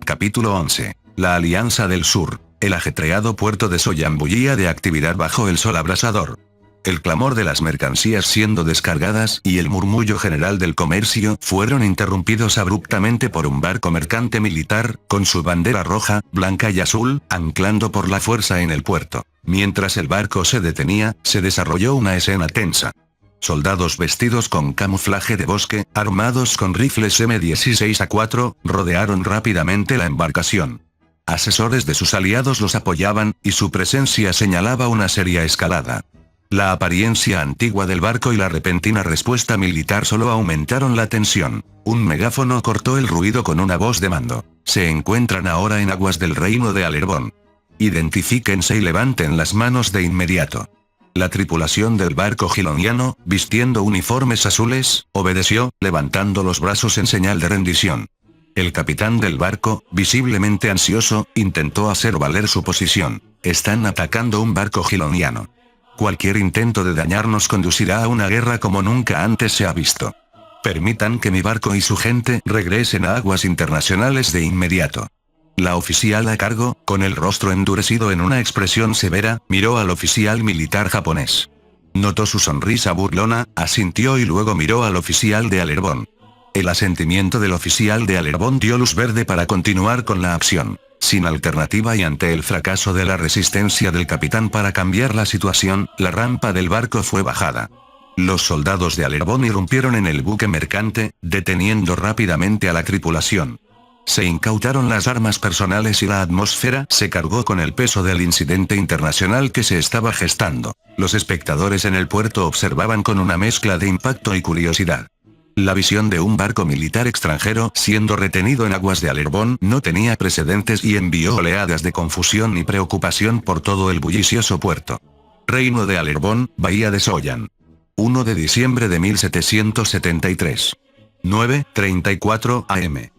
Capítulo 11. La Alianza del Sur. El ajetreado puerto de Soyan bullía de actividad bajo el sol abrasador. El clamor de las mercancías siendo descargadas y el murmullo general del comercio fueron interrumpidos abruptamente por un barco mercante militar, con su bandera roja, blanca y azul, anclando por la fuerza en el puerto. Mientras el barco se detenía, se desarrolló una escena tensa. Soldados vestidos con camuflaje de bosque, armados con rifles M16A4, rodearon rápidamente la embarcación. Asesores de sus aliados los apoyaban, y su presencia señalaba una seria escalada. La apariencia antigua del barco y la repentina respuesta militar solo aumentaron la tensión. Un megáfono cortó el ruido con una voz de mando. Se encuentran ahora en aguas del reino de Alerbón. Identifíquense y levanten las manos de inmediato. La tripulación del barco giloniano, vistiendo uniformes azules, obedeció, levantando los brazos en señal de rendición. El capitán del barco, visiblemente ansioso, intentó hacer valer su posición. Están atacando un barco giloniano. Cualquier intento de dañarnos conducirá a una guerra como nunca antes se ha visto. Permitan que mi barco y su gente regresen a aguas internacionales de inmediato. La oficial a cargo, con el rostro endurecido en una expresión severa, miró al oficial militar japonés. Notó su sonrisa burlona, asintió y luego miró al oficial de Alerbón. El asentimiento del oficial de Alerbón dio luz verde para continuar con la acción. Sin alternativa y ante el fracaso de la resistencia del capitán para cambiar la situación, la rampa del barco fue bajada. Los soldados de Alerbón irrumpieron en el buque mercante, deteniendo rápidamente a la tripulación. Se incautaron las armas personales y la atmósfera se cargó con el peso del incidente internacional que se estaba gestando. Los espectadores en el puerto observaban con una mezcla de impacto y curiosidad. La visión de un barco militar extranjero siendo retenido en aguas de Alerbón no tenía precedentes y envió oleadas de confusión y preocupación por todo el bullicioso puerto. Reino de Alerbón, Bahía de Soyan. 1 de diciembre de 1773. 9:34 am.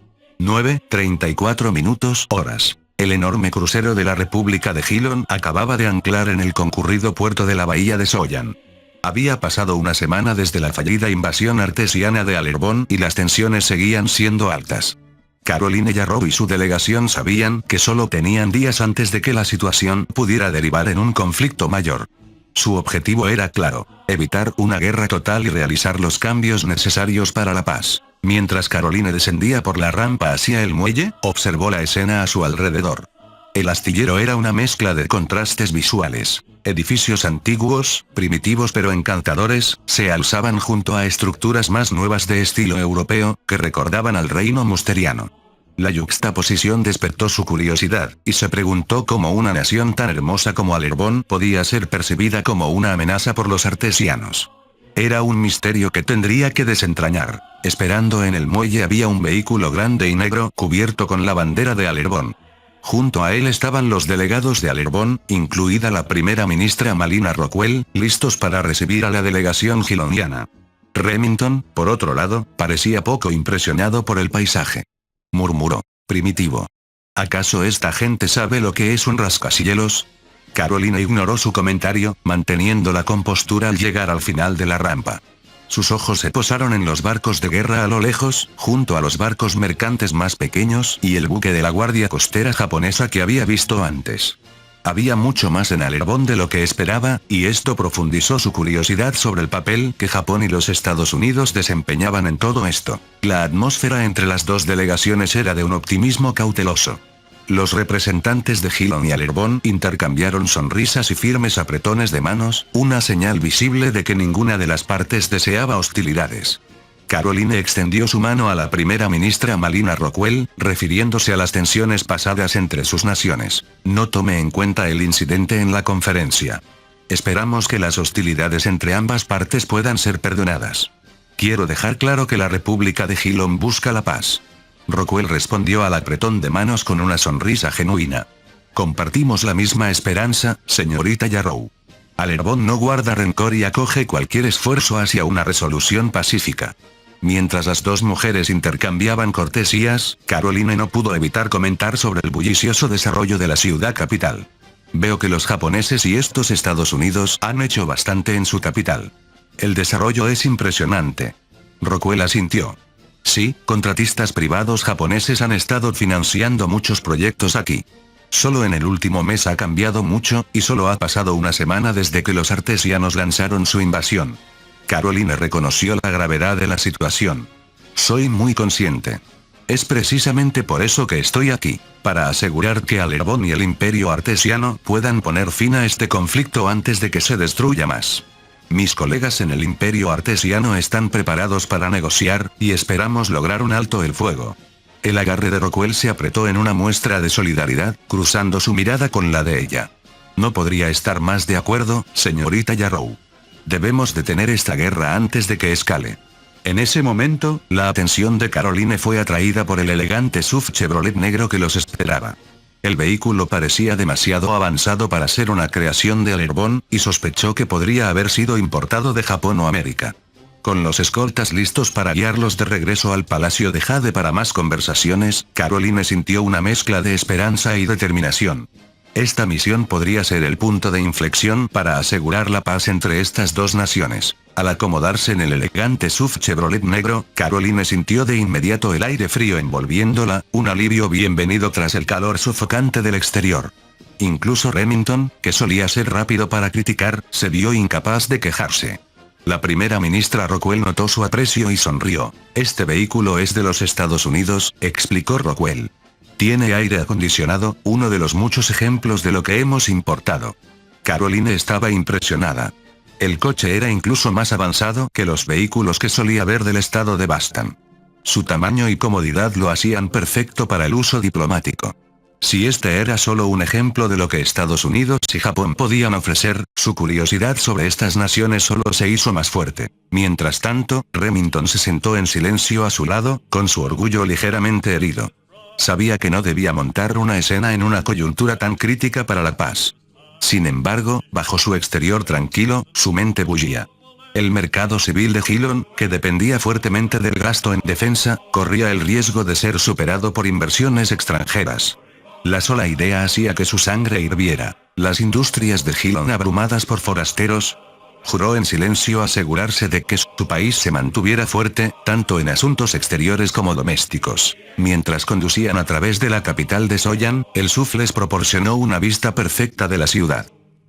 9:34 minutos horas. El enorme crucero de la República de Gilon acababa de anclar en el concurrido puerto de la Bahía de Soyan. Había pasado una semana desde la fallida invasión artesiana de Alerbón y las tensiones seguían siendo altas. Caroline Yarrow y su delegación sabían que solo tenían días antes de que la situación pudiera derivar en un conflicto mayor. Su objetivo era claro: evitar una guerra total y realizar los cambios necesarios para la paz. Mientras Caroline descendía por la rampa hacia el muelle, observó la escena a su alrededor. El astillero era una mezcla de contrastes visuales. Edificios antiguos, primitivos pero encantadores, se alzaban junto a estructuras más nuevas de estilo europeo, que recordaban al reino musteriano. La yuxtaposición despertó su curiosidad, y se preguntó cómo una nación tan hermosa como Alerbón podía ser percibida como una amenaza por los artesianos. Era un misterio que tendría que desentrañar. Esperando en el muelle había un vehículo grande y negro cubierto con la bandera de Alerbón. Junto a él estaban los delegados de Alerbón, incluida la primera ministra Malina Rockwell, listos para recibir a la delegación giloniana. Remington, por otro lado, parecía poco impresionado por el paisaje. Murmuró: primitivo. ¿Acaso esta gente sabe lo que es un rascacielos? Caroline ignoró su comentario, manteniendo la compostura al llegar al final de la rampa. Sus ojos se posaron en los barcos de guerra a lo lejos, junto a los barcos mercantes más pequeños y el buque de la Guardia Costera japonesa que había visto antes. Había mucho más en Alerbón de lo que esperaba, y esto profundizó su curiosidad sobre el papel que Japón y los Estados Unidos desempeñaban en todo esto. La atmósfera entre las dos delegaciones era de un optimismo cauteloso. Los representantes de Gilon y Alerbón intercambiaron sonrisas y firmes apretones de manos, una señal visible de que ninguna de las partes deseaba hostilidades. Caroline extendió su mano a la primera ministra Malina Rockwell, refiriéndose a las tensiones pasadas entre sus naciones. No tome en cuenta el incidente en la conferencia. Esperamos que las hostilidades entre ambas partes puedan ser perdonadas. Quiero dejar claro que la República de Gilon busca la paz. Rockwell respondió al apretón de manos con una sonrisa genuina. Compartimos la misma esperanza, señorita Yarrow. Alerbón no guarda rencor y acoge cualquier esfuerzo hacia una resolución pacífica. Mientras las dos mujeres intercambiaban cortesías, Caroline no pudo evitar comentar sobre el bullicioso desarrollo de la ciudad capital. Veo que los japoneses y estos Estados Unidos han hecho bastante en su capital. El desarrollo es impresionante. Rockwell asintió. Sí, contratistas privados japoneses han estado financiando muchos proyectos aquí. Solo en el último mes ha cambiado mucho, y solo ha pasado una semana desde que los artesianos lanzaron su invasión. Caroline reconoció la gravedad de la situación. Soy muy consciente. Es precisamente por eso que estoy aquí, para asegurar que Alerbón y el Imperio Artesiano puedan poner fin a este conflicto antes de que se destruya más. Mis colegas en el Imperio Artesiano están preparados para negociar, y esperamos lograr un alto el fuego. El agarre de Rockwell se apretó en una muestra de solidaridad, cruzando su mirada con la de ella. No podría estar más de acuerdo, señorita Yarrow. Debemos detener esta guerra antes de que escale. En ese momento, la atención de Caroline fue atraída por el elegante SUV Chevrolet negro que los esperaba. El vehículo parecía demasiado avanzado para ser una creación de Alerbón, y sospechó que podría haber sido importado de Japón o América. Con los escoltas listos para guiarlos de regreso al Palacio de Jade para más conversaciones, Caroline sintió una mezcla de esperanza y determinación. Esta misión podría ser el punto de inflexión para asegurar la paz entre estas dos naciones. Al acomodarse en el elegante SUV Chevrolet negro, Caroline sintió de inmediato el aire frío envolviéndola, un alivio bienvenido tras el calor sofocante del exterior. Incluso Remington, que solía ser rápido para criticar, se vio incapaz de quejarse. La primera ministra Rockwell notó su aprecio y sonrió. Este vehículo es de los Estados Unidos, explicó Rockwell. Tiene aire acondicionado, uno de los muchos ejemplos de lo que hemos importado. Caroline estaba impresionada. El coche era incluso más avanzado que los vehículos que solía ver del estado de Boston. Su tamaño y comodidad lo hacían perfecto para el uso diplomático. Si este era solo un ejemplo de lo que Estados Unidos y Japón podían ofrecer, su curiosidad sobre estas naciones solo se hizo más fuerte. Mientras tanto, Remington se sentó en silencio a su lado, con su orgullo ligeramente herido. Sabía que no debía montar una escena en una coyuntura tan crítica para la paz. Sin embargo, bajo su exterior tranquilo, su mente bullía. El mercado civil de Hillon, que dependía fuertemente del gasto en defensa, corría el riesgo de ser superado por inversiones extranjeras. La sola idea hacía que su sangre hirviera. Las industrias de Hillon abrumadas por forasteros. Juró en silencio asegurarse de que su país se mantuviera fuerte, tanto en asuntos exteriores como domésticos. Mientras conducían a través de la capital de Soyan, el SUV les proporcionó una vista perfecta de la ciudad.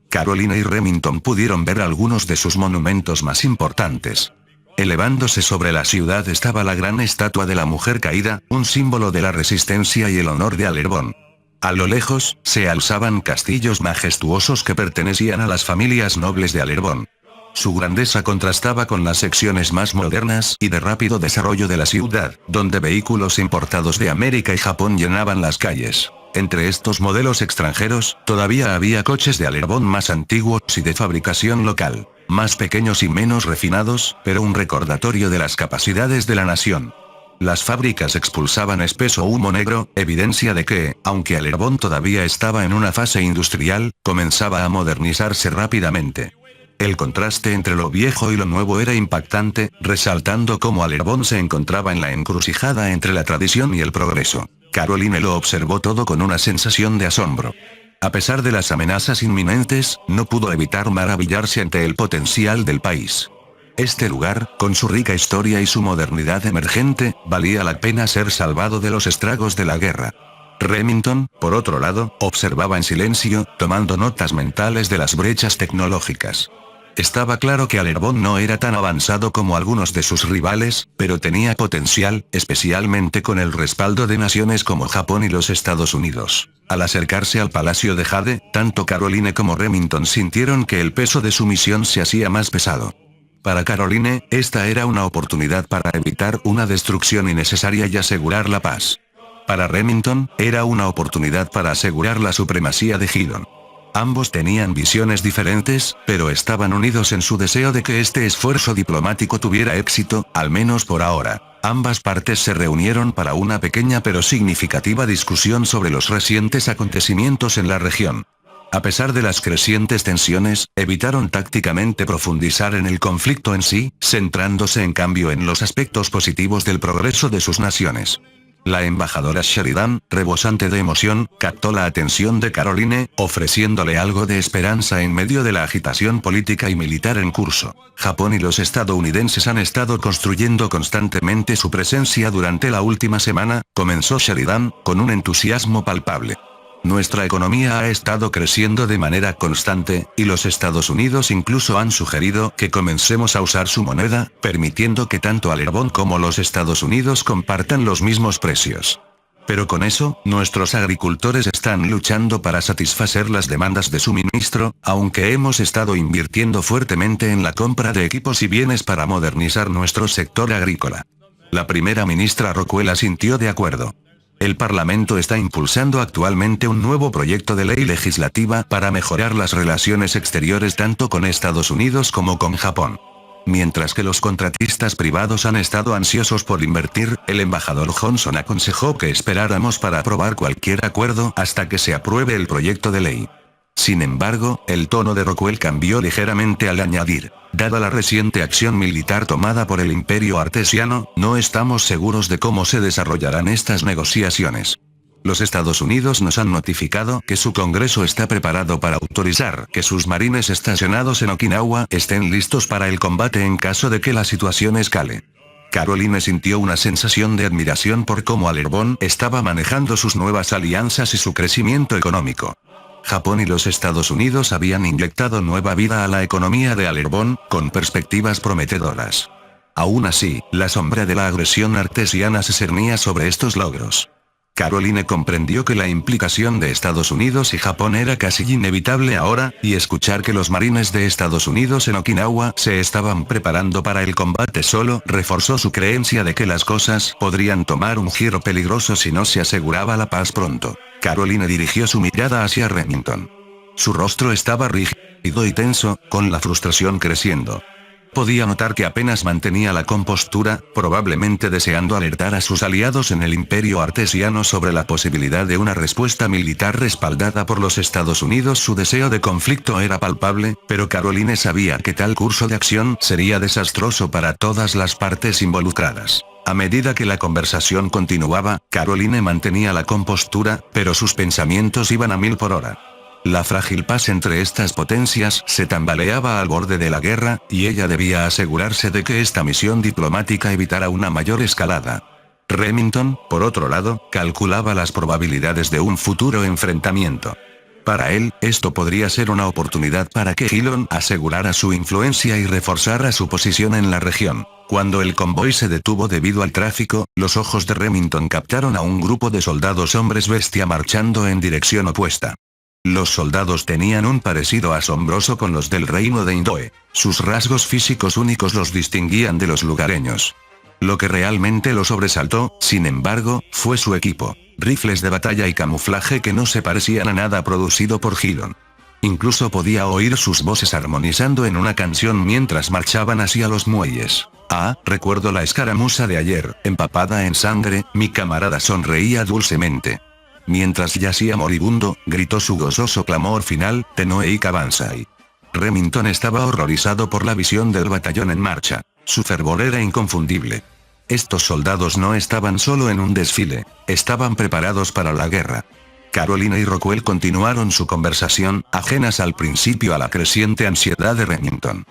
Caroline y Remington pudieron ver algunos de sus monumentos más importantes. Elevándose sobre la ciudad estaba la gran estatua de la mujer caída, un símbolo de la resistencia y el honor de Alerbón. A lo lejos, se alzaban castillos majestuosos que pertenecían a las familias nobles de Alerbón. Su grandeza contrastaba con las secciones más modernas y de rápido desarrollo de la ciudad, donde vehículos importados de América y Japón llenaban las calles. Entre estos modelos extranjeros, todavía había coches de Alerbón más antiguos y de fabricación local, más pequeños y menos refinados, pero un recordatorio de las capacidades de la nación. Las fábricas expulsaban espeso humo negro, evidencia de que, aunque Alerbón todavía estaba en una fase industrial, comenzaba a modernizarse rápidamente. El contraste entre lo viejo y lo nuevo era impactante, resaltando cómo Alerbón se encontraba en la encrucijada entre la tradición y el progreso. Caroline lo observó todo con una sensación de asombro. A pesar de las amenazas inminentes, no pudo evitar maravillarse ante el potencial del país. Este lugar, con su rica historia y su modernidad emergente, valía la pena ser salvado de los estragos de la guerra. Remington, por otro lado, observaba en silencio, tomando notas mentales de las brechas tecnológicas. Estaba claro que Alerbón no era tan avanzado como algunos de sus rivales, pero tenía potencial, especialmente con el respaldo de naciones como Japón y los Estados Unidos. Al acercarse al Palacio de Jade, tanto Caroline como Remington sintieron que el peso de su misión se hacía más pesado. Para Caroline, esta era una oportunidad para evitar una destrucción innecesaria y asegurar la paz. Para Remington, era una oportunidad para asegurar la supremacía de Hillon. Ambos tenían visiones diferentes, pero estaban unidos en su deseo de que este esfuerzo diplomático tuviera éxito, al menos por ahora. Ambas partes se reunieron para una pequeña pero significativa discusión sobre los recientes acontecimientos en la región. A pesar de las crecientes tensiones, evitaron tácticamente profundizar en el conflicto en sí, centrándose en cambio en los aspectos positivos del progreso de sus naciones. La embajadora Sheridan, rebosante de emoción, captó la atención de Caroline, ofreciéndole algo de esperanza en medio de la agitación política y militar en curso. Japón y los estadounidenses han estado construyendo constantemente su presencia durante la última semana, comenzó Sheridan, con un entusiasmo palpable. Nuestra economía ha estado creciendo de manera constante, y los Estados Unidos incluso han sugerido que comencemos a usar su moneda, permitiendo que tanto Alerbón como los Estados Unidos compartan los mismos precios. Pero con eso, nuestros agricultores están luchando para satisfacer las demandas de suministro, aunque hemos estado invirtiendo fuertemente en la compra de equipos y bienes para modernizar nuestro sector agrícola. La primera ministra Rockwell asintió de acuerdo. El Parlamento está impulsando actualmente un nuevo proyecto de ley legislativa para mejorar las relaciones exteriores tanto con Estados Unidos como con Japón. Mientras que los contratistas privados han estado ansiosos por invertir, el embajador Johnson aconsejó que esperáramos para aprobar cualquier acuerdo hasta que se apruebe el proyecto de ley. Sin embargo, el tono de Rockwell cambió ligeramente al añadir: dada la reciente acción militar tomada por el Imperio Artesiano, no estamos seguros de cómo se desarrollarán estas negociaciones. Los Estados Unidos nos han notificado que su Congreso está preparado para autorizar que sus marines estacionados en Okinawa estén listos para el combate en caso de que la situación escale. Caroline sintió una sensación de admiración por cómo Alerbón estaba manejando sus nuevas alianzas y su crecimiento económico. Japón y los Estados Unidos habían inyectado nueva vida a la economía de Alerbón, con perspectivas prometedoras. Aún así, la sombra de la agresión artesiana se cernía sobre estos logros. Caroline comprendió que la implicación de Estados Unidos y Japón era casi inevitable ahora, y escuchar que los marines de Estados Unidos en Okinawa se estaban preparando para el combate solo reforzó su creencia de que las cosas podrían tomar un giro peligroso si no se aseguraba la paz pronto. Caroline dirigió su mirada hacia Remington. Su rostro estaba rígido y tenso, con la frustración creciendo. Podía notar que apenas mantenía la compostura, probablemente deseando alertar a sus aliados en el Imperio Artesiano sobre la posibilidad de una respuesta militar respaldada por los Estados Unidos. Su deseo de conflicto era palpable, pero Caroline sabía que tal curso de acción sería desastroso para todas las partes involucradas. A medida que la conversación continuaba, Caroline mantenía la compostura, pero sus pensamientos iban a 1000 por hora. La frágil paz entre estas potencias se tambaleaba al borde de la guerra, y ella debía asegurarse de que esta misión diplomática evitara una mayor escalada. Remington, por otro lado, calculaba las probabilidades de un futuro enfrentamiento. Para él, esto podría ser una oportunidad para que Hillon asegurara su influencia y reforzara su posición en la región. Cuando el convoy se detuvo debido al tráfico, los ojos de Remington captaron a un grupo de soldados hombres bestia marchando en dirección opuesta. Los soldados tenían un parecido asombroso con los del reino de Indoe. Sus rasgos físicos únicos los distinguían de los lugareños. Lo que realmente lo sobresaltó, sin embargo, fue su equipo. Rifles de batalla y camuflaje que no se parecían a nada producido por Hillon. Incluso podía oír sus voces armonizando en una canción mientras marchaban hacia los muelles. Ah, recuerdo la escaramuza de ayer, empapada en sangre, mi camarada sonreía dulcemente. Mientras yacía moribundo, gritó su gozoso clamor final, Tenoe Kabansai. Remington estaba horrorizado por la visión del batallón en marcha. Su fervor era inconfundible. Estos soldados no estaban solo en un desfile, estaban preparados para la guerra. Caroline y Rockwell continuaron su conversación, ajenas al principio a la creciente ansiedad de Remington.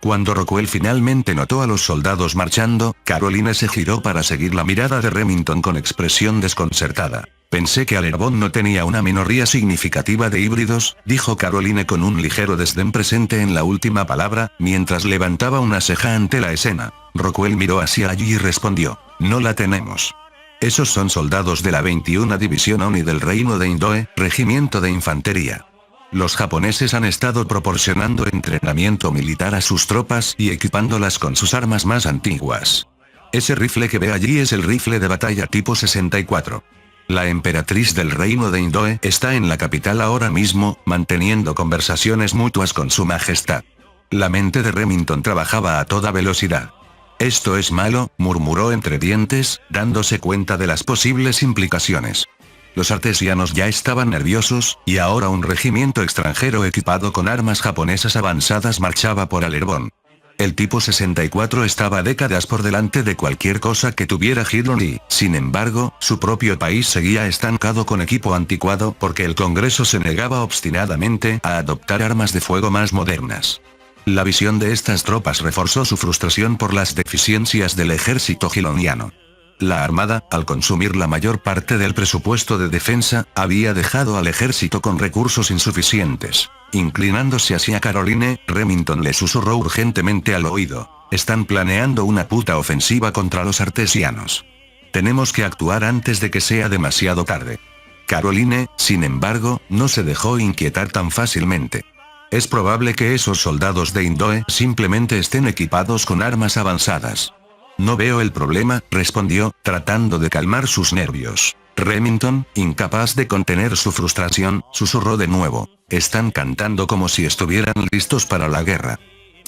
Cuando Rockwell finalmente notó a los soldados marchando, Caroline se giró para seguir la mirada de Remington con expresión desconcertada. Pensé que Alerbón no tenía una minoría significativa de híbridos, dijo Caroline con un ligero desdén presente en la última palabra, mientras levantaba una ceja ante la escena. Rockwell miró hacia allí y respondió: no la tenemos. Esos son soldados de la 21 División ONI del Reino de Indoe, Regimiento de Infantería. Los japoneses han estado proporcionando entrenamiento militar a sus tropas y equipándolas con sus armas más antiguas. Ese rifle que ve allí es el rifle de batalla tipo 64. La emperatriz del reino de Indoe está en la capital ahora mismo, manteniendo conversaciones mutuas con su majestad. La mente de Remington trabajaba a toda velocidad. Esto es malo, murmuró entre dientes, dándose cuenta de las posibles implicaciones. Los artesianos ya estaban nerviosos, y ahora un regimiento extranjero equipado con armas japonesas avanzadas marchaba por Alerbón. El tipo 64 estaba décadas por delante de cualquier cosa que tuviera Hidlon y, sin embargo, su propio país seguía estancado con equipo anticuado porque el Congreso se negaba obstinadamente a adoptar armas de fuego más modernas. La visión de estas tropas reforzó su frustración por las deficiencias del ejército hidloniano. La Armada, al consumir la mayor parte del presupuesto de defensa, había dejado al ejército con recursos insuficientes. Inclinándose hacia Caroline, Remington le susurró urgentemente al oído: están planeando una puta ofensiva contra los artesianos. Tenemos que actuar antes de que sea demasiado tarde. Caroline, sin embargo, no se dejó inquietar tan fácilmente. Es probable que esos soldados de Indoe simplemente estén equipados con armas avanzadas. No veo el problema, respondió, tratando de calmar sus nervios. Remington, incapaz de contener su frustración, susurró de nuevo: están cantando como si estuvieran listos para la guerra.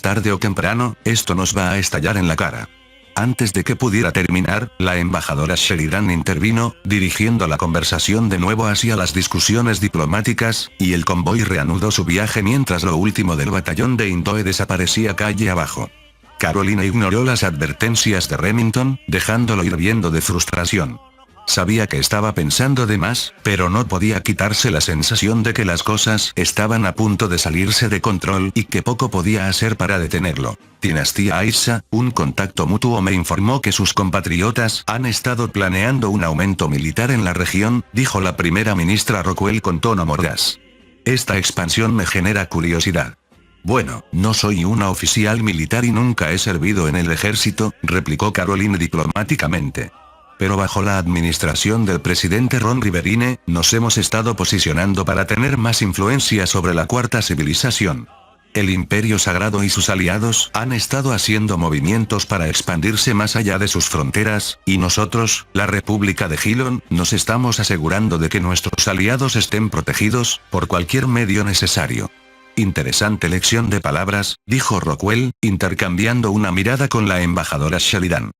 Tarde o temprano, esto nos va a estallar en la cara. Antes de que pudiera terminar, la embajadora Sheridan intervino, dirigiendo la conversación de nuevo hacia las discusiones diplomáticas, y el convoy reanudó su viaje mientras lo último del batallón de Indoe desaparecía calle abajo. Caroline ignoró las advertencias de Remington, dejándolo hirviendo de frustración. Sabía que estaba pensando de más, pero no podía quitarse la sensación de que las cosas estaban a punto de salirse de control y que poco podía hacer para detenerlo. Dinastía Aisa, un contacto mutuo me informó que sus compatriotas han estado planeando un aumento militar en la región, dijo la primera ministra Rockwell con tono mordaz. Esta expansión me genera curiosidad. Bueno, no soy una oficial militar y nunca he servido en el ejército, replicó Caroline diplomáticamente. Pero bajo la administración del presidente Ron Riverine, nos hemos estado posicionando para tener más influencia sobre la cuarta civilización. El Imperio Sagrado y sus aliados han estado haciendo movimientos para expandirse más allá de sus fronteras, y nosotros, la República de Hidlon, nos estamos asegurando de que nuestros aliados estén protegidos, por cualquier medio necesario. Interesante lección de palabras, dijo Rockwell, intercambiando una mirada con la embajadora Sheridan.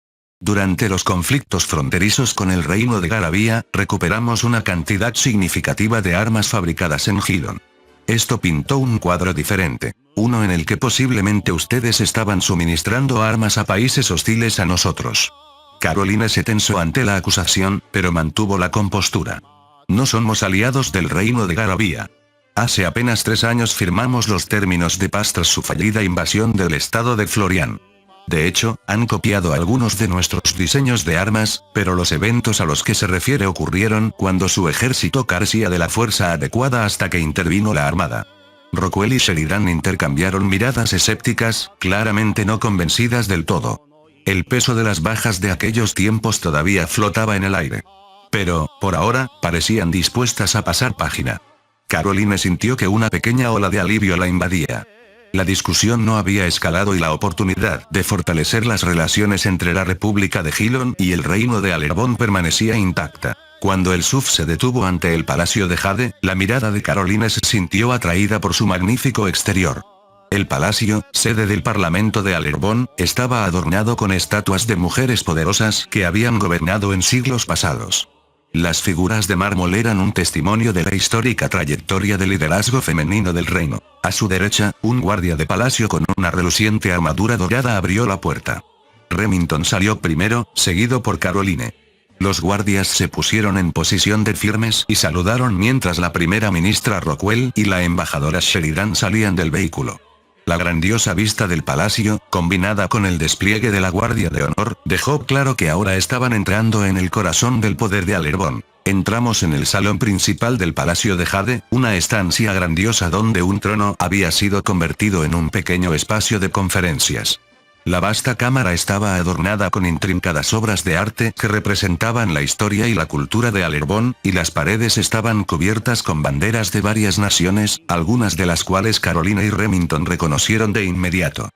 Durante los conflictos fronterizos con el reino de Garabía, recuperamos una cantidad significativa de armas fabricadas en Hidlon. Esto pintó un cuadro diferente, uno en el que posiblemente ustedes estaban suministrando armas a países hostiles a nosotros. Caroline se tensó ante la acusación, pero mantuvo la compostura. No somos aliados del reino de Garabía. Hace apenas 3 años firmamos los términos de paz tras su fallida invasión del estado de Florian. De hecho, han copiado algunos de nuestros diseños de armas, pero los eventos a los que se refiere ocurrieron cuando su ejército carecía de la fuerza adecuada hasta que intervino la armada. Rockwell y Sheridan intercambiaron miradas escépticas, claramente no convencidas del todo. El peso de las bajas de aquellos tiempos todavía flotaba en el aire. Pero, por ahora, parecían dispuestas a pasar página. Caroline sintió que una pequeña ola de alivio la invadía. La discusión no había escalado y la oportunidad de fortalecer las relaciones entre la República de Hidlon y el reino de Alerbón permanecía intacta. Cuando el SUV se detuvo ante el Palacio de Jade, la mirada de Caroline se sintió atraída por su magnífico exterior. El palacio, sede del Parlamento de Alerbón, estaba adornado con estatuas de mujeres poderosas que habían gobernado en siglos pasados. Las figuras de mármol eran un testimonio de la histórica trayectoria de liderazgo femenino del reino. A su derecha, un guardia de palacio con una reluciente armadura dorada abrió la puerta. Remington salió primero, seguido por Caroline. Los guardias se pusieron en posición de firmes y saludaron mientras la primera ministra Rockwell y la embajadora Sheridan salían del vehículo. La grandiosa vista del palacio, combinada con el despliegue de la Guardia de Honor, dejó claro que ahora estaban entrando en el corazón del poder de Alerbón. Entramos en el salón principal del Palacio de Jade, una estancia grandiosa donde un trono había sido convertido en un pequeño espacio de conferencias. La vasta cámara estaba adornada con intrincadas obras de arte que representaban la historia y la cultura de Alerbón, y las paredes estaban cubiertas con banderas de varias naciones, algunas de las cuales Caroline y Remington reconocieron de inmediato.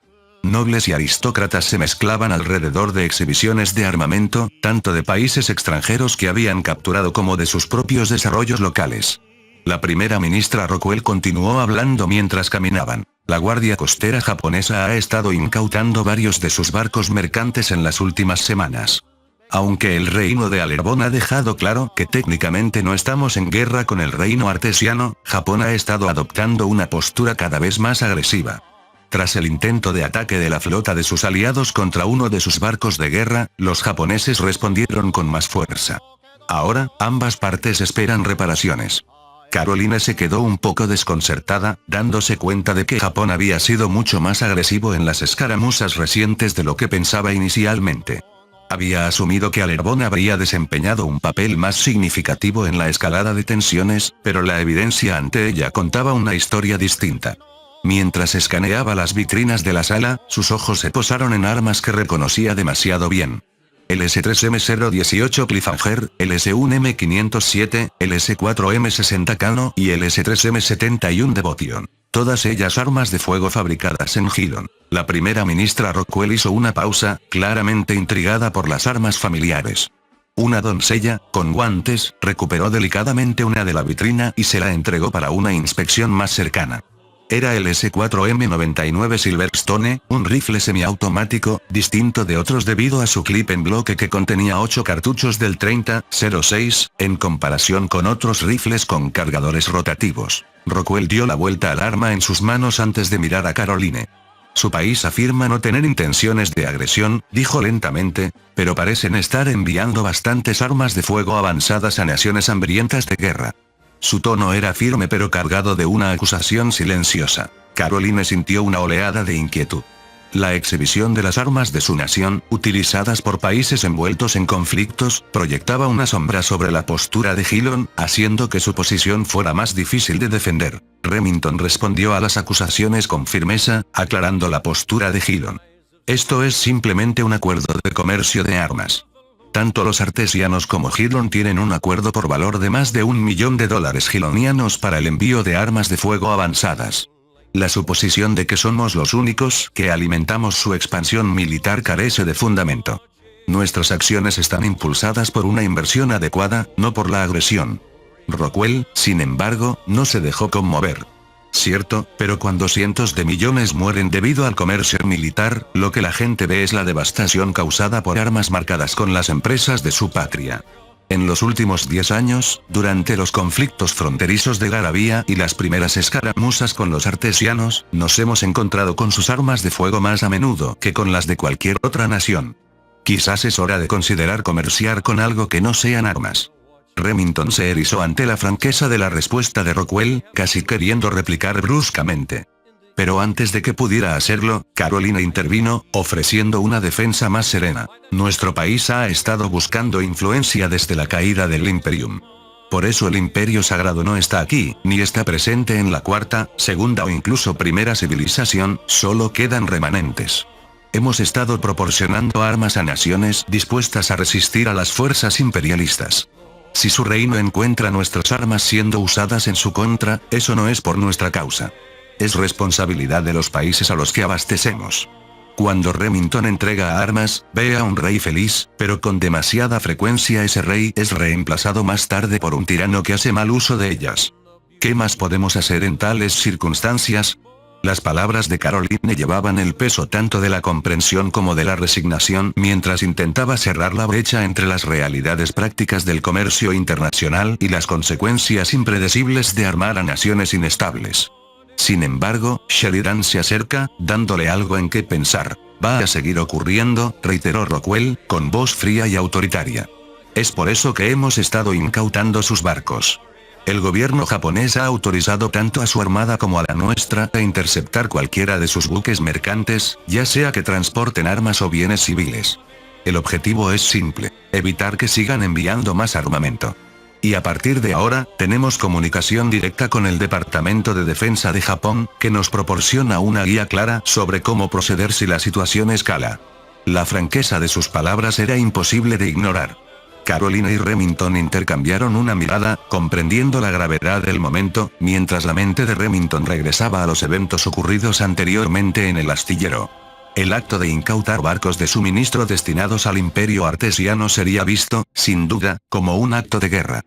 Nobles y aristócratas se mezclaban alrededor de exhibiciones de armamento, tanto de países extranjeros que habían capturado como de sus propios desarrollos locales. La primera ministra Rockwell continuó hablando mientras caminaban. La Guardia Costera japonesa ha estado incautando varios de sus barcos mercantes en las últimas semanas. Aunque el reino de Alerbón ha dejado claro que técnicamente no estamos en guerra con el reino artesiano, Japón ha estado adoptando una postura cada vez más agresiva. Tras el intento de ataque de la flota de sus aliados contra uno de sus barcos de guerra, los japoneses respondieron con más fuerza. Ahora, ambas partes esperan reparaciones. Caroline se quedó un poco desconcertada, dándose cuenta de que Japón había sido mucho más agresivo en las escaramuzas recientes de lo que pensaba inicialmente. Había asumido que Alerón habría desempeñado un papel más significativo en la escalada de tensiones, pero la evidencia ante ella contaba una historia distinta. Mientras escaneaba las vitrinas de la sala, sus ojos se posaron en armas que reconocía demasiado bien. El S3M018 Cliffhanger, el S1M507, el S4M60 Kano y el S3M71 Devotion. Todas ellas armas de fuego fabricadas en Gilon. La primera ministra Rockwell hizo una pausa, claramente intrigada por las armas familiares. Una doncella, con guantes, recuperó delicadamente una de la vitrina y se la entregó para una inspección más cercana. Era el S4M99 Silverstone, un rifle semiautomático, distinto de otros debido a su clip en bloque que contenía 8 cartuchos del 30-06, en comparación con otros rifles con cargadores rotativos. Rockwell dio la vuelta al arma en sus manos antes de mirar a Caroline. Su país afirma no tener intenciones de agresión, dijo lentamente, pero parecen estar enviando bastantes armas de fuego avanzadas a naciones hambrientas de guerra. Su tono era firme pero cargado de una acusación silenciosa. Caroline sintió una oleada de inquietud. La exhibición de las armas de su nación, utilizadas por países envueltos en conflictos, proyectaba una sombra sobre la postura de Gilon, haciendo que su posición fuera más difícil de defender. Remington respondió a las acusaciones con firmeza, aclarando la postura de Gilon. Esto es simplemente un acuerdo de comercio de armas. Tanto los artesianos como Gilon tienen un acuerdo por valor de más de $1 millón gilonianos para el envío de armas de fuego avanzadas. La suposición de que somos los únicos que alimentamos su expansión militar carece de fundamento. Nuestras acciones están impulsadas por una inversión adecuada, no por la agresión. Rockwell, sin embargo, no se dejó conmover. Cierto, pero cuando cientos de millones mueren debido al comercio militar, lo que la gente ve es la devastación causada por armas marcadas con las empresas de su patria. En los últimos 10 años, durante los conflictos fronterizos de Garabía y las primeras escaramuzas con los artesianos, nos hemos encontrado con sus armas de fuego más a menudo que con las de cualquier otra nación. Quizás es hora de considerar comerciar con algo que no sean armas. Remington se erizó ante la franqueza de la respuesta de Rockwell, casi queriendo replicar bruscamente. Pero antes de que pudiera hacerlo, Caroline intervino, ofreciendo una defensa más serena. Nuestro país ha estado buscando influencia desde la caída del Imperium. Por eso el Imperio Sagrado no está aquí, ni está presente en la cuarta, segunda o incluso primera civilización, solo quedan remanentes. Hemos estado proporcionando armas a naciones dispuestas a resistir a las fuerzas imperialistas. Si su reino encuentra nuestras armas siendo usadas en su contra, eso no es por nuestra causa. Es responsabilidad de los países a los que abastecemos. Cuando Remington entrega armas, ve a un rey feliz, pero con demasiada frecuencia ese rey es reemplazado más tarde por un tirano que hace mal uso de ellas. ¿Qué más podemos hacer en tales circunstancias? Las palabras de Caroline llevaban el peso tanto de la comprensión como de la resignación mientras intentaba cerrar la brecha entre las realidades prácticas del comercio internacional y las consecuencias impredecibles de armar a naciones inestables. Sin embargo, Sheridan se acerca, dándole algo en qué pensar. Va a seguir ocurriendo, reiteró Rockwell, con voz fría y autoritaria. Es por eso que hemos estado incautando sus barcos. El gobierno japonés ha autorizado tanto a su armada como a la nuestra a interceptar cualquiera de sus buques mercantes, ya sea que transporten armas o bienes civiles. El objetivo es simple: evitar que sigan enviando más armamento. Y a partir de ahora, tenemos comunicación directa con el Departamento de Defensa de Japón, que nos proporciona una guía clara sobre cómo proceder si la situación escala. La franqueza de sus palabras era imposible de ignorar. Caroline y Remington intercambiaron una mirada, comprendiendo la gravedad del momento, mientras la mente de Remington regresaba a los eventos ocurridos anteriormente en el astillero. El acto de incautar barcos de suministro destinados al Imperio Artesiano sería visto, sin duda, como un acto de guerra.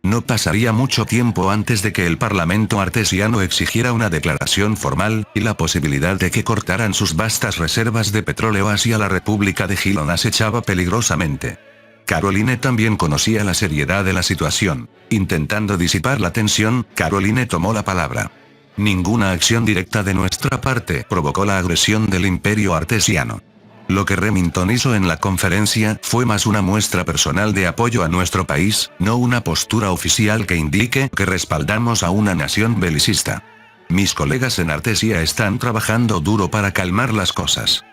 No pasaría mucho tiempo antes de que el Parlamento Artesiano exigiera una declaración formal, y la posibilidad de que cortaran sus vastas reservas de petróleo hacia la República de Gilon acechaba peligrosamente. Caroline también conocía la seriedad de la situación. Intentando disipar la tensión, Caroline tomó la palabra. Ninguna acción directa de nuestra parte provocó la agresión del imperio artesiano. Lo que Remington hizo en la conferencia fue más una muestra personal de apoyo a nuestro país, no una postura oficial que indique que respaldamos a una nación belicista. Mis colegas en Artesia están trabajando duro para calmar las cosas.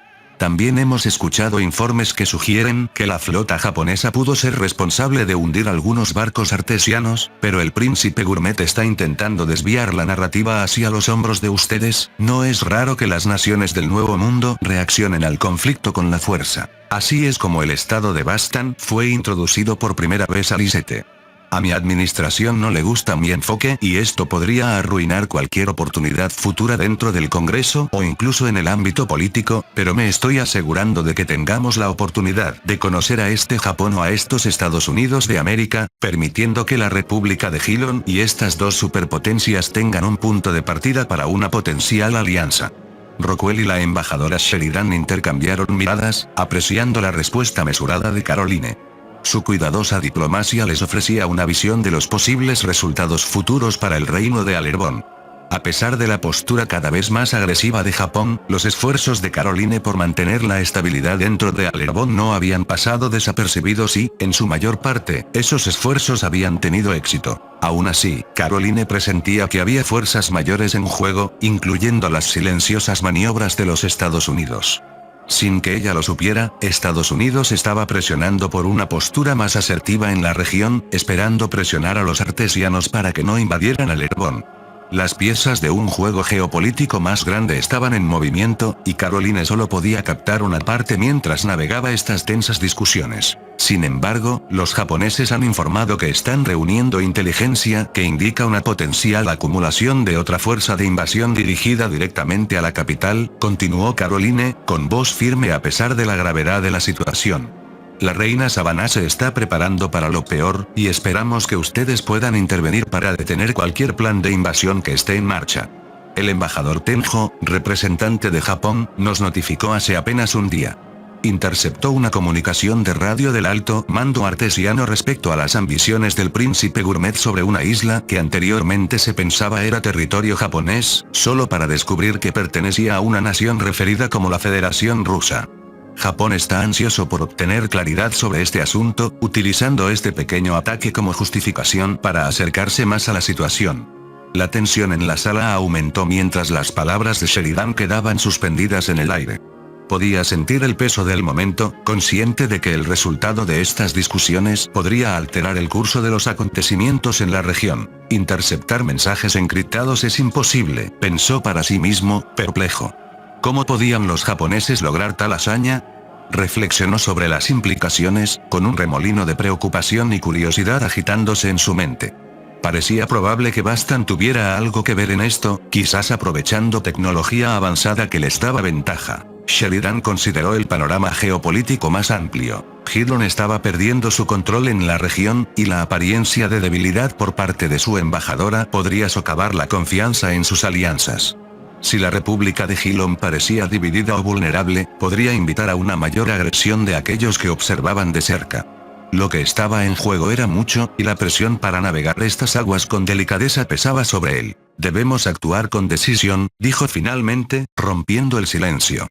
También hemos escuchado informes que sugieren que la flota japonesa pudo ser responsable de hundir algunos barcos artesianos, pero el príncipe Gourmet está intentando desviar la narrativa hacia los hombros de ustedes. No es raro que las naciones del Nuevo Mundo reaccionen al conflicto con la fuerza. Así es como el estado de Bastan fue introducido por primera vez al ICT. A mi administración no le gusta mi enfoque y esto podría arruinar cualquier oportunidad futura dentro del Congreso o incluso en el ámbito político, pero me estoy asegurando de que tengamos la oportunidad de conocer a este Japón o a estos Estados Unidos de América, permitiendo que la República de Hillon y estas dos superpotencias tengan un punto de partida para una potencial alianza. Rockwell y la embajadora Sheridan intercambiaron miradas, apreciando la respuesta mesurada de Caroline. Su cuidadosa diplomacia les ofrecía una visión de los posibles resultados futuros para el reino de Alerbón. A pesar de la postura cada vez más agresiva de Japón, los esfuerzos de Caroline por mantener la estabilidad dentro de Alerbón no habían pasado desapercibidos y, en su mayor parte, esos esfuerzos habían tenido éxito. Aún así, Caroline presentía que había fuerzas mayores en juego, incluyendo las silenciosas maniobras de los Estados Unidos. Sin que ella lo supiera, Estados Unidos estaba presionando por una postura más asertiva en la región, esperando presionar a los artesianos para que no invadieran Alerbón. Las piezas de un juego geopolítico más grande estaban en movimiento, y Caroline solo podía captar una parte mientras navegaba estas tensas discusiones. Sin embargo, los japoneses han informado que están reuniendo inteligencia que indica una potencial acumulación de otra fuerza de invasión dirigida directamente a la capital, continuó Caroline, con voz firme a pesar de la gravedad de la situación. La reina Savannah se está preparando para lo peor, y esperamos que ustedes puedan intervenir para detener cualquier plan de invasión que esté en marcha. El embajador Tenjo, representante de Japón, nos notificó hace apenas un día. Interceptó una comunicación de radio del alto mando artesiano respecto a las ambiciones del príncipe Gourmet sobre una isla que anteriormente se pensaba era territorio japonés, solo para descubrir que pertenecía a una nación referida como la Federación Rusa. Japón está ansioso por obtener claridad sobre este asunto, utilizando este pequeño ataque como justificación para acercarse más a la situación. La tensión en la sala aumentó mientras las palabras de Sheridan quedaban suspendidas en el aire. Podía sentir el peso del momento, consciente de que el resultado de estas discusiones podría alterar el curso de los acontecimientos en la región. Interceptar mensajes encriptados es imposible, pensó para sí mismo, perplejo. ¿Cómo podían los japoneses lograr tal hazaña? Reflexionó sobre las implicaciones, con un remolino de preocupación y curiosidad agitándose en su mente. Parecía probable que Bastan tuviera algo que ver en esto, quizás aprovechando tecnología avanzada que les daba ventaja. Sheridan consideró el panorama geopolítico más amplio. Hillon estaba perdiendo su control en la región, y la apariencia de debilidad por parte de su embajadora podría socavar la confianza en sus alianzas. Si la República de Hillon parecía dividida o vulnerable, podría invitar a una mayor agresión de aquellos que observaban de cerca. Lo que estaba en juego era mucho, y la presión para navegar estas aguas con delicadeza pesaba sobre él. Debemos actuar con decisión, dijo finalmente, rompiendo el silencio.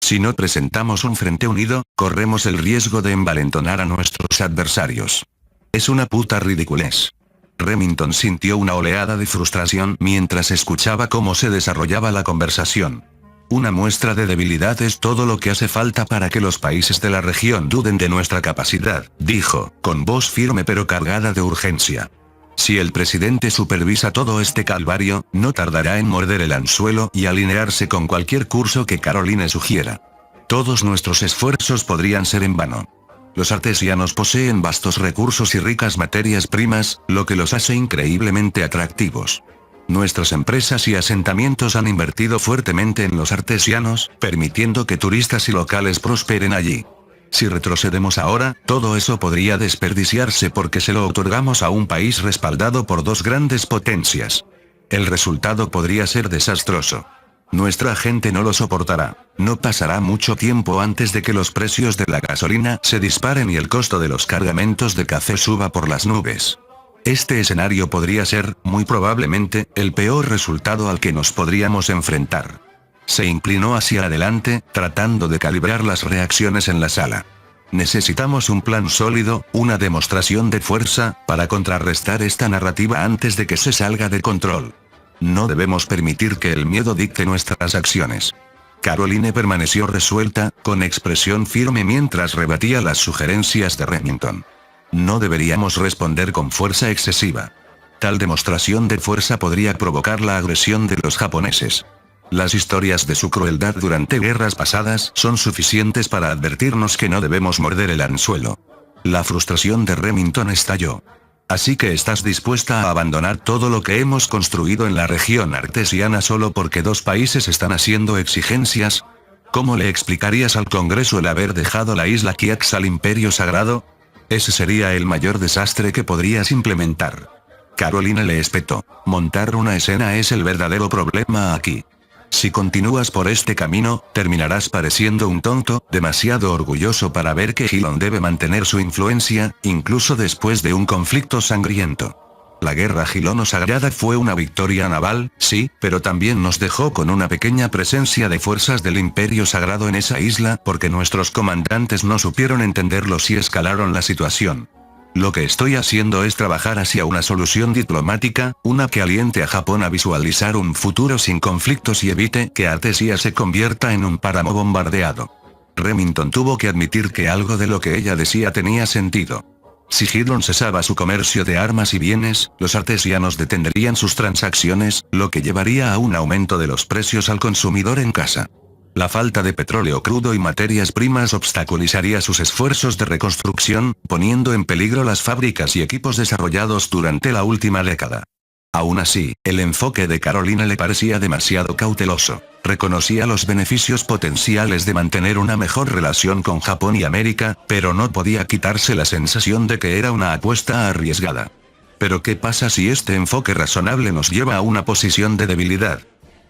Si no presentamos un frente unido, corremos el riesgo de envalentonar a nuestros adversarios. Es una puta ridiculez. Remington sintió una oleada de frustración mientras escuchaba cómo se desarrollaba la conversación. Una muestra de debilidad es todo lo que hace falta para que los países de la región duden de nuestra capacidad, dijo, con voz firme pero cargada de urgencia. Si el presidente supervisa todo este calvario, no tardará en morder el anzuelo y alinearse con cualquier curso que Caroline sugiera. Todos nuestros esfuerzos podrían ser en vano. Los artesianos poseen vastos recursos y ricas materias primas, lo que los hace increíblemente atractivos. Nuestras empresas y asentamientos han invertido fuertemente en los artesianos, permitiendo que turistas y locales prosperen allí. Si retrocedemos ahora, todo eso podría desperdiciarse porque se lo otorgamos a un país respaldado por dos grandes potencias. El resultado podría ser desastroso. Nuestra gente no lo soportará. No pasará mucho tiempo antes de que los precios de la gasolina se disparen y el costo de los cargamentos de café suba por las nubes. Este escenario podría ser, muy probablemente, el peor resultado al que nos podríamos enfrentar. Se inclinó hacia adelante, tratando de calibrar las reacciones en la sala. Necesitamos un plan sólido, una demostración de fuerza, para contrarrestar esta narrativa antes de que se salga de control. No debemos permitir que el miedo dicte nuestras acciones. Caroline permaneció resuelta, con expresión firme mientras rebatía las sugerencias de Remington. No deberíamos responder con fuerza excesiva. Tal demostración de fuerza podría provocar la agresión de los japoneses. Las historias de su crueldad durante guerras pasadas son suficientes para advertirnos que no debemos morder el anzuelo. La frustración de Remington estalló. Así que estás dispuesta a abandonar todo lo que hemos construido en la región artesiana solo porque dos países están haciendo exigencias. ¿Cómo le explicarías al Congreso el haber dejado la isla Kiax al Imperio Sagrado? Ese sería el mayor desastre que podrías implementar. Caroline le espetó. Montar una escena es el verdadero problema aquí. Si continúas por este camino, terminarás pareciendo un tonto, demasiado orgulloso para ver que Hillon debe mantener su influencia, incluso después de un conflicto sangriento. La guerra Hilono-Sagrada fue una victoria naval, sí, pero también nos dejó con una pequeña presencia de fuerzas del Imperio Sagrado en esa isla porque nuestros comandantes no supieron entenderlos y escalaron la situación. Lo que estoy haciendo es trabajar hacia una solución diplomática, una que aliente a Japón a visualizar un futuro sin conflictos y evite que Artesia se convierta en un páramo bombardeado. Remington tuvo que admitir que algo de lo que ella decía tenía sentido. Si Hillon cesaba su comercio de armas y bienes, los artesianos detendrían sus transacciones, lo que llevaría a un aumento de los precios al consumidor en casa. La falta de petróleo crudo y materias primas obstaculizaría sus esfuerzos de reconstrucción, poniendo en peligro las fábricas y equipos desarrollados durante la última década. Aún así, el enfoque de Caroline le parecía demasiado cauteloso. Reconocía los beneficios potenciales de mantener una mejor relación con Japón y América, pero no podía quitarse la sensación de que era una apuesta arriesgada. Pero ¿qué pasa si este enfoque razonable nos lleva a una posición de debilidad?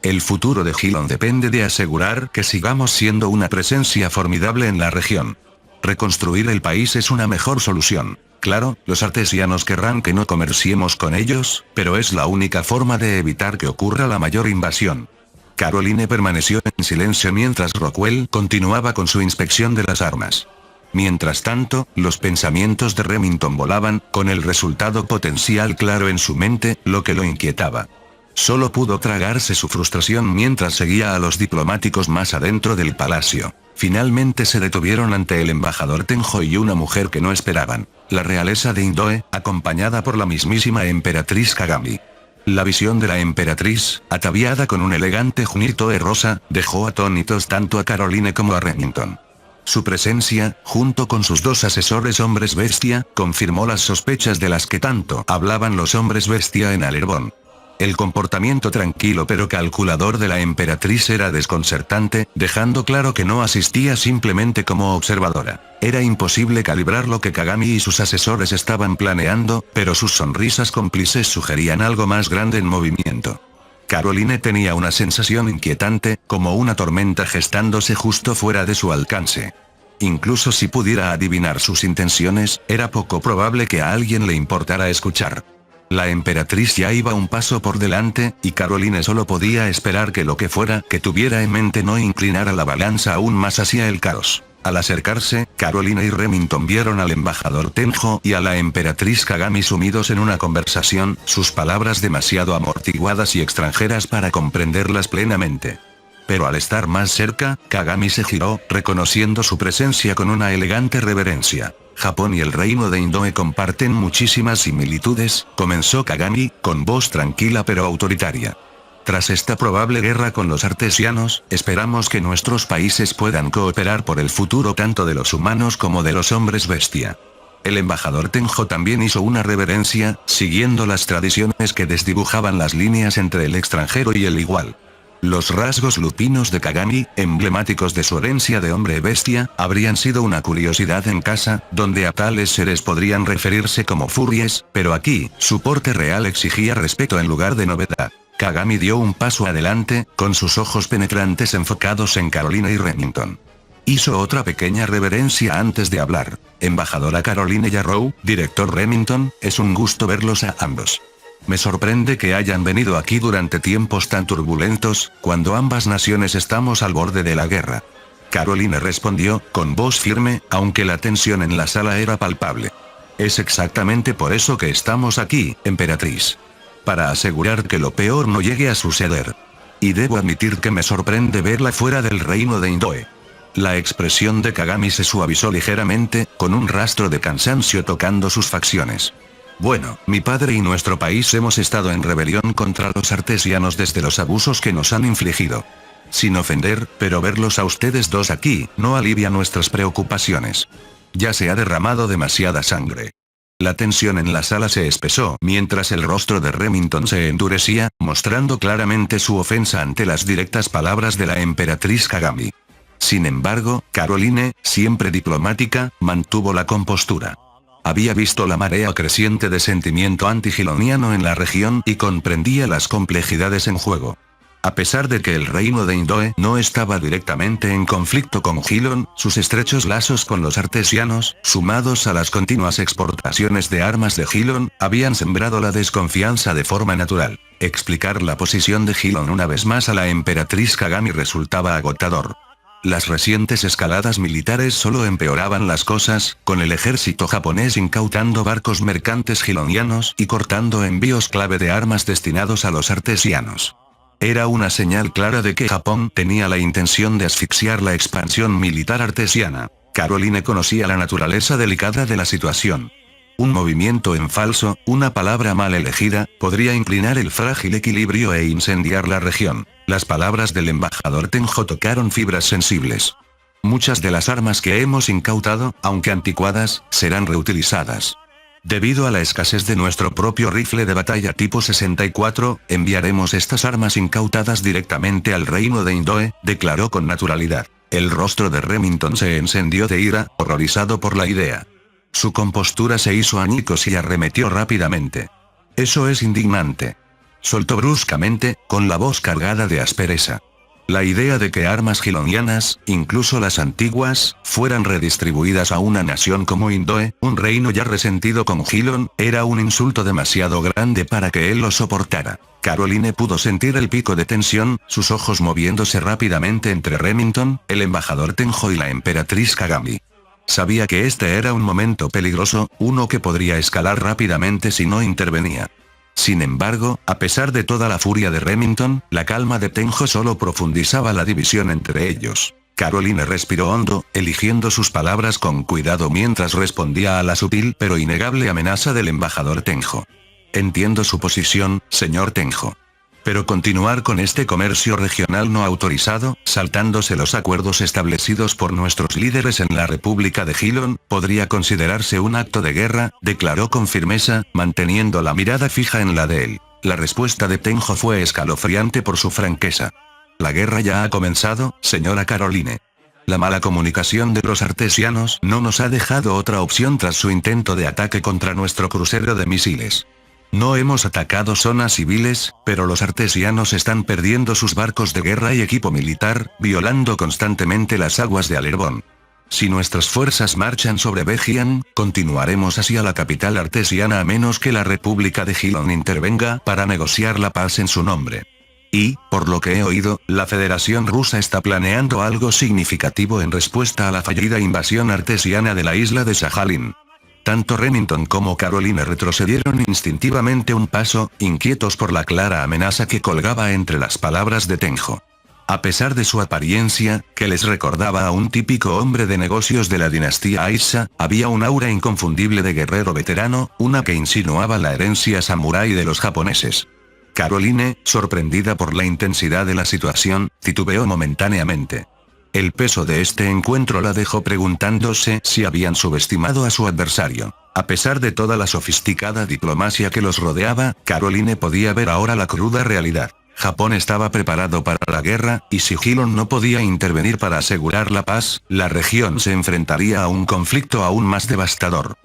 El futuro de Hillon depende de asegurar que sigamos siendo una presencia formidable en la región. Reconstruir el país es una mejor solución. Claro, los artesianos querrán que no comerciemos con ellos, pero es la única forma de evitar que ocurra la mayor invasión. Caroline permaneció en silencio mientras Rockwell continuaba con su inspección de las armas. Mientras tanto, los pensamientos de Remington volaban, con el resultado potencial claro en su mente, lo que lo inquietaba. Solo pudo tragarse su frustración mientras seguía a los diplomáticos más adentro del palacio. Finalmente se detuvieron ante el embajador Tenjo y una mujer que no esperaban, la realeza de Indoe, acompañada por la mismísima emperatriz Kagami. La visión de la emperatriz, ataviada con un elegante junitoe rosa, dejó atónitos tanto a Caroline como a Remington. Su presencia, junto con sus dos asesores hombres bestia, confirmó las sospechas de las que tanto hablaban los hombres bestia en Alerbón. El comportamiento tranquilo pero calculador de la emperatriz era desconcertante, dejando claro que no asistía simplemente como observadora. Era imposible calibrar lo que Kagami y sus asesores estaban planeando, pero sus sonrisas cómplices sugerían algo más grande en movimiento. Caroline tenía una sensación inquietante, como una tormenta gestándose justo fuera de su alcance. Incluso si pudiera adivinar sus intenciones, era poco probable que a alguien le importara escuchar. La emperatriz ya iba un paso por delante, y Caroline solo podía esperar que lo que fuera que tuviera en mente no inclinara la balanza aún más hacia el caos. Al acercarse, Caroline y Remington vieron al embajador Tenjo y a la emperatriz Kagami sumidos en una conversación, sus palabras demasiado amortiguadas y extranjeras para comprenderlas plenamente. Pero al estar más cerca, Kagami se giró, reconociendo su presencia con una elegante reverencia. Japón y el reino de Indoe comparten muchísimas similitudes, comenzó Kagami, con voz tranquila pero autoritaria. Tras esta probable guerra con los artesianos, esperamos que nuestros países puedan cooperar por el futuro tanto de los humanos como de los hombres bestia. El embajador Tenjo también hizo una reverencia, siguiendo las tradiciones que desdibujaban las líneas entre el extranjero y el igual. Los rasgos lupinos de Kagami, emblemáticos de su herencia de hombre bestia, habrían sido una curiosidad en casa, donde a tales seres podrían referirse como furries, pero aquí, su porte real exigía respeto en lugar de novedad. Kagami dio un paso adelante, con sus ojos penetrantes enfocados en Caroline y Remington. Hizo otra pequeña reverencia antes de hablar. Embajadora Caroline Yarrow, director Remington, es un gusto verlos a ambos. Me sorprende que hayan venido aquí durante tiempos tan turbulentos, cuando ambas naciones estamos al borde de la guerra. Caroline respondió, con voz firme, aunque la tensión en la sala era palpable. Es exactamente por eso que estamos aquí, emperatriz. Para asegurar que lo peor no llegue a suceder. Y debo admitir que me sorprende verla fuera del reino de Indoe. La expresión de Kagami se suavizó ligeramente, con un rastro de cansancio tocando sus facciones. Bueno, mi padre y nuestro país hemos estado en rebelión contra los artesianos desde los abusos que nos han infligido. Sin ofender, pero verlos a ustedes dos aquí, no alivia nuestras preocupaciones. Ya se ha derramado demasiada sangre. La tensión en la sala se espesó mientras el rostro de Remington se endurecía, mostrando claramente su ofensa ante las directas palabras de la emperatriz Kagami. Sin embargo, Caroline, siempre diplomática, mantuvo la compostura. Había visto la marea creciente de sentimiento anti-giloniano en la región y comprendía las complejidades en juego. A pesar de que el reino de Indoe no estaba directamente en conflicto con Gilon, sus estrechos lazos con los artesianos, sumados a las continuas exportaciones de armas de Gilon, habían sembrado la desconfianza de forma natural. Explicar la posición de Gilon una vez más a la emperatriz Kagami resultaba agotador. Las recientes escaladas militares solo empeoraban las cosas, con el ejército japonés incautando barcos mercantes gilonianos y cortando envíos clave de armas destinados a los artesianos. Era una señal clara de que Japón tenía la intención de asfixiar la expansión militar artesiana. Caroline conocía la naturaleza delicada de la situación. Un movimiento en falso, una palabra mal elegida, podría inclinar el frágil equilibrio e incendiar la región. Las palabras del embajador Tenjo tocaron fibras sensibles. Muchas de las armas que hemos incautado, aunque anticuadas, serán reutilizadas. Debido a la escasez de nuestro propio rifle de batalla tipo 64, enviaremos estas armas incautadas directamente al reino de Indoe, declaró con naturalidad. El rostro de Remington se encendió de ira, horrorizado por la idea. Su compostura se hizo añicos y arremetió rápidamente. Eso es indignante. Soltó bruscamente, con la voz cargada de aspereza. La idea de que armas gilonianas, incluso las antiguas, fueran redistribuidas a una nación como Indoe, un reino ya resentido con Gilon, era un insulto demasiado grande para que él lo soportara. Caroline pudo sentir el pico de tensión, sus ojos moviéndose rápidamente entre Remington, el embajador Tenjo y la emperatriz Kagami. Sabía que este era un momento peligroso, uno que podría escalar rápidamente si no intervenía. Sin embargo, a pesar de toda la furia de Remington, la calma de Tenjo solo profundizaba la división entre ellos. Caroline respiró hondo, eligiendo sus palabras con cuidado mientras respondía a la sutil pero innegable amenaza del embajador Tenjo. Entiendo su posición, señor Tenjo. Pero continuar con este comercio regional no autorizado, saltándose los acuerdos establecidos por nuestros líderes en la República de Gilon, podría considerarse un acto de guerra, declaró con firmeza, manteniendo la mirada fija en la de él. La respuesta de Tenjo fue escalofriante por su franqueza. La guerra ya ha comenzado, señora Caroline. La mala comunicación de los artesianos no nos ha dejado otra opción tras su intento de ataque contra nuestro crucero de misiles. No hemos atacado zonas civiles, pero los artesianos están perdiendo sus barcos de guerra y equipo militar, violando constantemente las aguas de Alerbón. Si nuestras fuerzas marchan sobre Bejian, continuaremos hacia la capital artesiana a menos que la República de Gilon intervenga para negociar la paz en su nombre. Y, por lo que he oído, la Federación Rusa está planeando algo significativo en respuesta a la fallida invasión artesiana de la isla de Sajalín. Tanto Remington como Caroline retrocedieron instintivamente un paso, inquietos por la clara amenaza que colgaba entre las palabras de Tenjo. A pesar de su apariencia, que les recordaba a un típico hombre de negocios de la dinastía Aisa, había un aura inconfundible de guerrero veterano, una que insinuaba la herencia samurái de los japoneses. Caroline, sorprendida por la intensidad de la situación, titubeó momentáneamente. El peso de este encuentro la dejó preguntándose si habían subestimado a su adversario. A pesar de toda la sofisticada diplomacia que los rodeaba, Caroline podía ver ahora la cruda realidad. Japón estaba preparado para la guerra, y si Gilon no podía intervenir para asegurar la paz, la región se enfrentaría a un conflicto aún más devastador.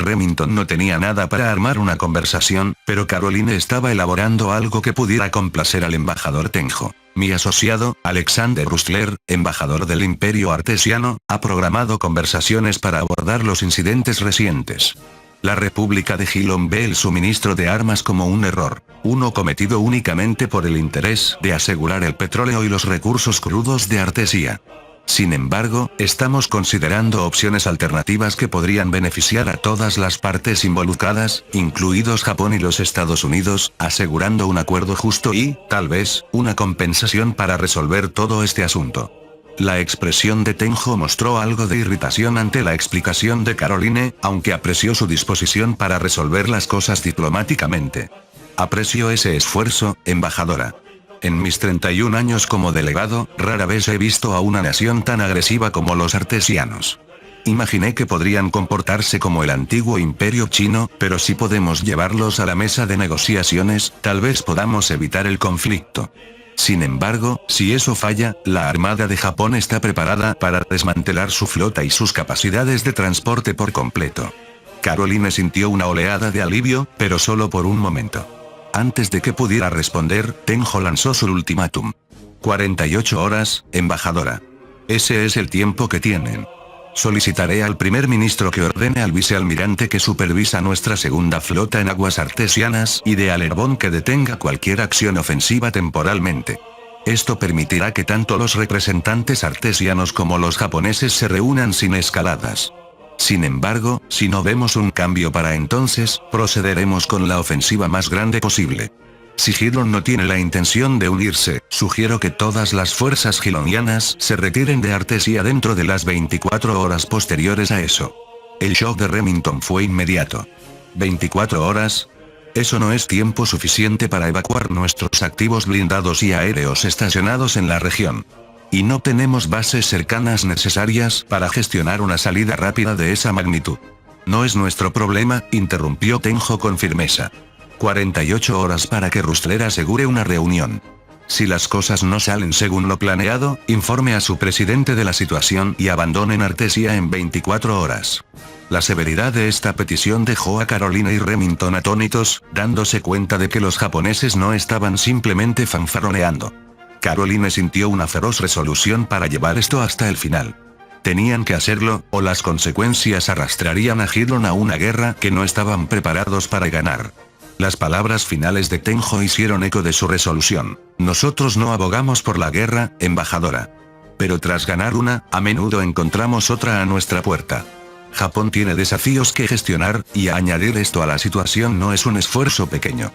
Remington no tenía nada para armar una conversación, pero Caroline estaba elaborando algo que pudiera complacer al embajador Tenjo. Mi asociado, Alexander Rustler, embajador del Imperio Artesiano, ha programado conversaciones para abordar los incidentes recientes. La República de Gilon ve el suministro de armas como un error, uno cometido únicamente por el interés de asegurar el petróleo y los recursos crudos de Artesia. Sin embargo, estamos considerando opciones alternativas que podrían beneficiar a todas las partes involucradas, incluidos Japón y los Estados Unidos, asegurando un acuerdo justo y, tal vez, una compensación para resolver todo este asunto. La expresión de Tenjo mostró algo de irritación ante la explicación de Caroline, aunque apreció su disposición para resolver las cosas diplomáticamente. Aprecio ese esfuerzo, embajadora. En mis 31 años como delegado, rara vez he visto a una nación tan agresiva como los artesianos. Imaginé que podrían comportarse como el antiguo imperio chino, pero si podemos llevarlos a la mesa de negociaciones, tal vez podamos evitar el conflicto. Sin embargo, si eso falla, la Armada de Japón está preparada para desmantelar su flota y sus capacidades de transporte por completo. Caroline sintió una oleada de alivio, pero solo por un momento. Antes de que pudiera responder, Tenjo lanzó su ultimátum. 48 horas, embajadora. Ese es el tiempo que tienen. Solicitaré al primer ministro que ordene al vicealmirante que supervisa nuestra segunda flota en aguas artesianas y de Alerbón que detenga cualquier acción ofensiva temporalmente. Esto permitirá que tanto los representantes artesianos como los japoneses se reúnan sin escaladas. Sin embargo, si no vemos un cambio para entonces, procederemos con la ofensiva más grande posible. Si Gilon no tiene la intención de unirse, sugiero que todas las fuerzas gilonianas se retiren de Artesia dentro de las 24 horas posteriores a eso. El shock de Remington fue inmediato. ¿24 horas? Eso no es tiempo suficiente para evacuar nuestros activos blindados y aéreos estacionados en la región. Y no tenemos bases cercanas necesarias para gestionar una salida rápida de esa magnitud. No es nuestro problema, interrumpió Tenjo con firmeza. 48 horas para que Rustler asegure una reunión. Si las cosas no salen según lo planeado, informe a su presidente de la situación y abandonen Artesia en 24 horas. La severidad de esta petición dejó a Caroline y Remington atónitos, dándose cuenta de que los japoneses no estaban simplemente fanfarroneando. Caroline sintió una feroz resolución para llevar esto hasta el final. Tenían que hacerlo, o las consecuencias arrastrarían a Gilon a una guerra que no estaban preparados para ganar. Las palabras finales de Tenjo hicieron eco de su resolución. Nosotros no abogamos por la guerra, embajadora. Pero tras ganar una, a menudo encontramos otra a nuestra puerta. Japón tiene desafíos que gestionar, y añadir esto a la situación no es un esfuerzo pequeño.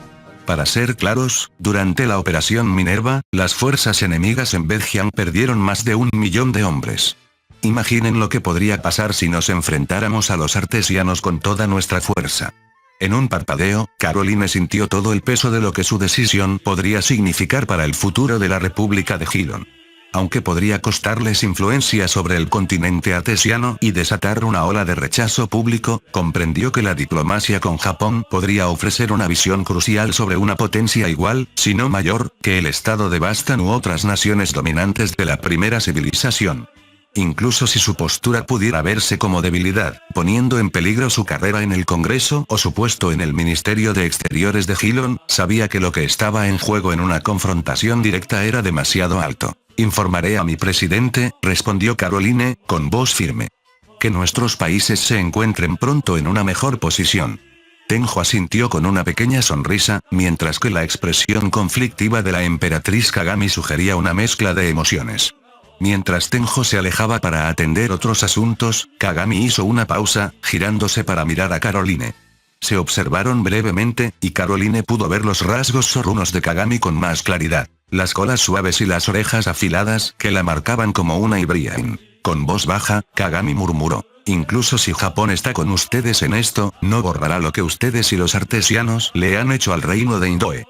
Para ser claros, durante la Operación Minerva, las fuerzas enemigas en Bedjian perdieron más de 1 millón de hombres. Imaginen lo que podría pasar si nos enfrentáramos a los artesianos con toda nuestra fuerza. En un parpadeo, Caroline sintió todo el peso de lo que su decisión podría significar para el futuro de la República de Gilon. Aunque podría costarles influencia sobre el continente artesiano y desatar una ola de rechazo público, comprendió que la diplomacia con Japón podría ofrecer una visión crucial sobre una potencia igual, si no mayor, que el estado de Bastan u otras naciones dominantes de la primera civilización. Incluso si su postura pudiera verse como debilidad, poniendo en peligro su carrera en el Congreso o su puesto en el Ministerio de Exteriores de Gilon, sabía que lo que estaba en juego en una confrontación directa era demasiado alto. Informaré a mi presidente, respondió Caroline, con voz firme. Que nuestros países se encuentren pronto en una mejor posición. Tenjo asintió con una pequeña sonrisa, mientras que la expresión conflictiva de la emperatriz Kagami sugería una mezcla de emociones. Mientras Tenjo se alejaba para atender otros asuntos, Kagami hizo una pausa, girándose para mirar a Caroline. Se observaron brevemente, y Caroline pudo ver los rasgos zorrunos de Kagami con más claridad, las colas suaves y las orejas afiladas que la marcaban como una Ibrian. Con voz baja, Kagami murmuró. Incluso si Japón está con ustedes en esto, no borrará lo que ustedes y los artesianos le han hecho al reino de Indoe.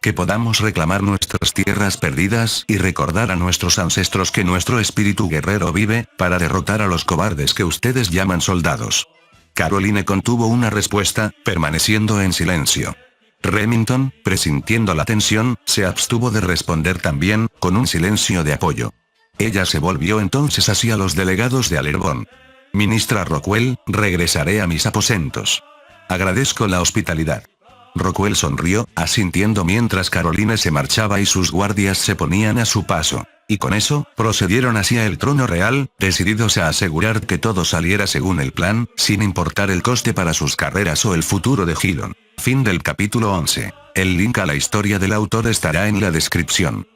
Que podamos reclamar nuestras tierras perdidas y recordar a nuestros ancestros que nuestro espíritu guerrero vive, para derrotar a los cobardes que ustedes llaman soldados. Caroline contuvo una respuesta, permaneciendo en silencio. Remington, presintiendo la tensión, se abstuvo de responder también, con un silencio de apoyo. Ella se volvió entonces hacia los delegados de Alerbón. Ministra Rockwell, regresaré a mis aposentos. Agradezco la hospitalidad. Rockwell sonrió, asintiendo mientras Caroline se marchaba y sus guardias se ponían a su paso. Y con eso, procedieron hacia el trono real, decididos a asegurar que todo saliera según el plan, sin importar el coste para sus carreras o el futuro de Gilon. Fin del capítulo 11. El link a la historia del autor estará en la descripción.